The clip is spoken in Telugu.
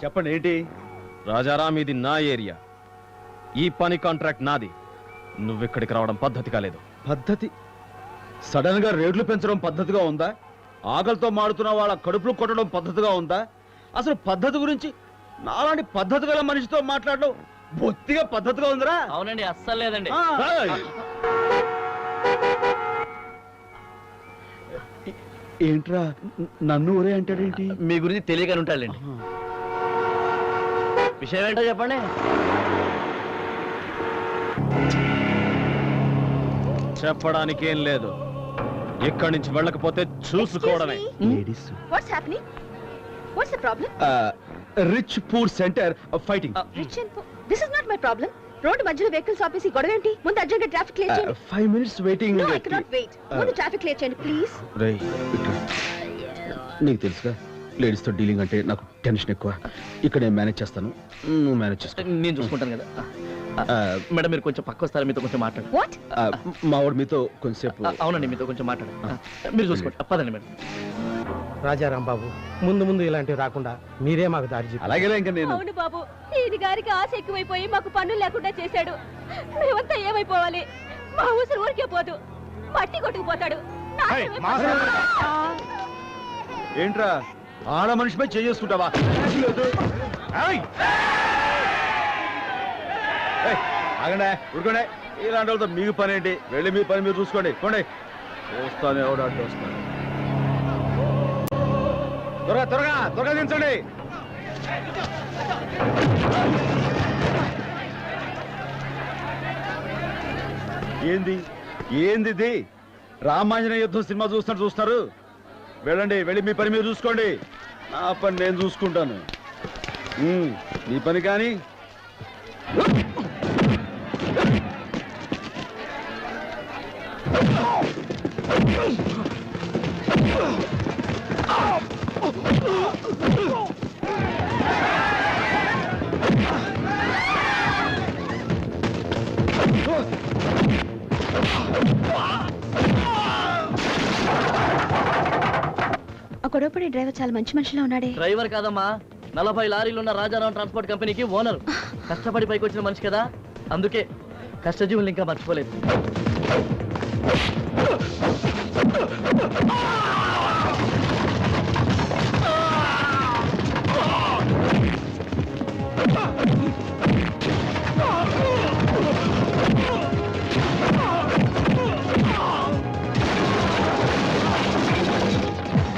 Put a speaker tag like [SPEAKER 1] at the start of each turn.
[SPEAKER 1] చెప్పండి ఏంటి?
[SPEAKER 2] రాజారాం, ఇది నా ఏరియా. ఈ పని కాంట్రాక్ట్ నాది. నువ్వెక్కడికి రావడం పద్ధతి కాలేదు.
[SPEAKER 1] పద్ధతి? సడన్ గా రేట్లు పెంచడం పద్ధతిగా ఉందా? ఆకలితో మాడుతున్న వాళ్ళ కడుపులు కొట్టడం పద్ధతిగా ఉందా? అసలు పద్ధతి గురించి నాలాంటి పద్ధతి గల మనిషితో మాట్లాడడం బొత్తిగా పద్ధతిగా ఉందిరా?
[SPEAKER 3] అవునండి, అస్సలు లేదండి.
[SPEAKER 1] ఏంట్రా నన్ను ఊరే అంటాడేంటి?
[SPEAKER 3] మీ గురించి తెలియకని ఉంటాడండి. విషయం ఏంటో చెప్పండి.
[SPEAKER 2] చెప్పడానికి ఏం లేదు. ఇక్కడి నుంచి వెళ్ళకపోతే చూసుకోవడమే.
[SPEAKER 1] Ladies
[SPEAKER 4] What's happening? What's the problem?
[SPEAKER 1] Rich poor center fighting.
[SPEAKER 4] Rich and poor. This is not my problem. రోడ్డు మధ్యలో వెహికల్స్ ఆపేసి గొడవ ఏంటి? ముందు అర్జెంట్ గా ట్రాఫిక్ క్లియర్ చేయండి.
[SPEAKER 1] 5 minutes waiting.
[SPEAKER 4] No, I cannot wait. ముందు ట్రాఫిక్ క్లియర్ చేయండి ప్లీజ్.
[SPEAKER 1] రేయ్, నీకు తెలుసుగా లేడీస్ తో డీలింగ్ అంటే నాకు టెన్షన్ ఎక్కువ. ఇక్కడ నేను మేనేజ్ చేస్తాను, నువ్వు మేనేజ్ చేసుకో.
[SPEAKER 3] నేను చూసుకుంటాను కదా. మేడం, మీరు కొంచెం పక్క వస్తారా? మీతో కొంచెం మాట్లాడు.
[SPEAKER 4] What?
[SPEAKER 1] మా వాడు మీతో కొంచెంసేపు.
[SPEAKER 3] అవునండి, మీతో కొంచెం మాట్లాడు. మీరు చూసుకోండి. పదండి మేడం.
[SPEAKER 5] రాజారాం బాబు, ముందు ముందు ఇలాంటివి రాకుండా మీరే మాకు దారి చెప్పారు.
[SPEAKER 1] అలాగే ఇంకా నేను.
[SPEAKER 4] అవును బాబు, ఈయన గారికి ఆశ ఎక్కువైపోయి మాకు పనులు లేకుండా చేశాడు. మేమంతా ఏమైపోవాలి? మా ఊసరు ఊరికే పోదు, మట్టి కొట్టుకుపోతాడు.
[SPEAKER 1] ఏంట్రా ఆడ మనిషిపై చేసుకుంటావా? ఆగండి, ఉరుకోండి. ఇలాంటి వాళ్ళతో మీకు పని ఏంటి? వెళ్ళి మీ పని మీరు చూసుకోండి. పోండి. వస్తాను, ఎవడు అడ్డు వస్తాను. త్వరగా త్వరగా త్వరగా దించండి. ఏంది ఏంది? రామాంజనేయ యుద్ధం సినిమా చూస్తున్నారు. వెళ్ళండి, వెళ్ళి మీ పని మీరు చూసుకోండి. నా పని నేను చూసుకుంటాను. మీ పని కానీ.
[SPEAKER 4] ఆ గొడవపడే డ్రైవర్ చాలా మంచి మనిషిలో ఉన్నాడే.
[SPEAKER 3] డ్రైవర్ కాదమ్మా, 40 లారీలు ఉన్న రాజారాం ట్రాన్స్పోర్ట్ కంపెనీకి ఓనర్. కష్టపడి పైకి వచ్చిన మనిషి కదా, అందుకే కష్టజీవులు ఇంకా మర్చిపోలేదు.